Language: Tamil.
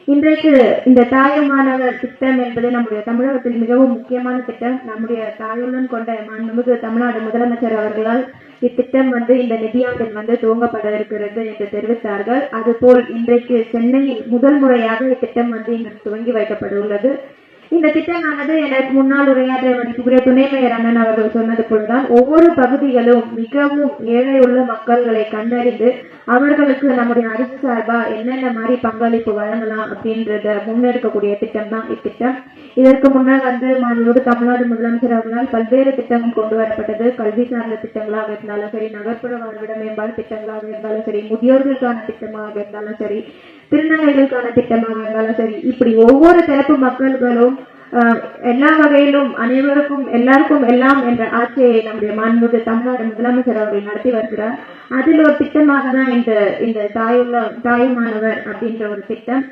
இன்றைக்கு இந்த தாயுமானவர் திட்டம் என்பது நம்முடைய தமிழகத்தில் மிகவும் முக்கியமான திட்டம். நம்முடைய தாயுடன் கொண்ட மாண்புமிகு தமிழ்நாடு முதலமைச்சர் அவர்களால் இத்திட்டம் இந்த நிதியாண்டில் துவங்கப்பட இருக்கிறது என்று தெரிவித்தார்கள். அதுபோல் இன்றைக்கு சென்னையில் முதல் முறையாக இத்திட்டம் இங்கு துவங்கி வைக்கப்பட உள்ளது. இந்த திட்டமானது எனக்கு முன்னாள் உரையாற்ற மதிப்புக்குரிய துணை மேயர் அண்ணன் அவர்கள் சொன்னது போலதான் ஒவ்வொரு பகுதிகளும் மிகவும் ஏழை உள்ள மக்களை கண்டறிந்து அவர்களுக்கு நம்முடைய அரசு சார்பா என்னென்ன மாதிரி பங்களிப்பு வழங்கலாம் அப்படின்றத முன்னெடுக்கக்கூடிய திட்டம் தான் இத்திட்டம். இதற்கு முன்னால் மாண்புமிகு தமிழ்நாடு முதலமைச்சர் அவர்களால் பல்வேறு திட்டங்கள் கொண்டு வரப்பட்டது. கல்வி சார்ந்த திட்டங்களாக இருந்தாலும் சரி, நகர்ப்புற வாழ்விட மேம்பாடு திட்டங்களாக இருந்தாலும் சரி, முதியோர்களுக்கான திட்டமாக இருந்தாலும் சரி, திருநங்கைகளுக்கான திட்டமாக இருந்தாலும் சரி, இப்படி ஒவ்வொரு தரப்பு மக்கள்களும் எல்லா வகையிலும் அனைவருக்கும் எல்லாருக்கும் எல்லாம் என்ற ஆட்சியை நம்முடைய மாண்புமிகு தமிழ்நாடு முதலமைச்சர் அவர்கள் நடத்தி வருகிறார். அதில் ஒரு திட்டமாக தான் இந்த தாயுமானவர் அப்படின்ற ஒரு திட்டம்.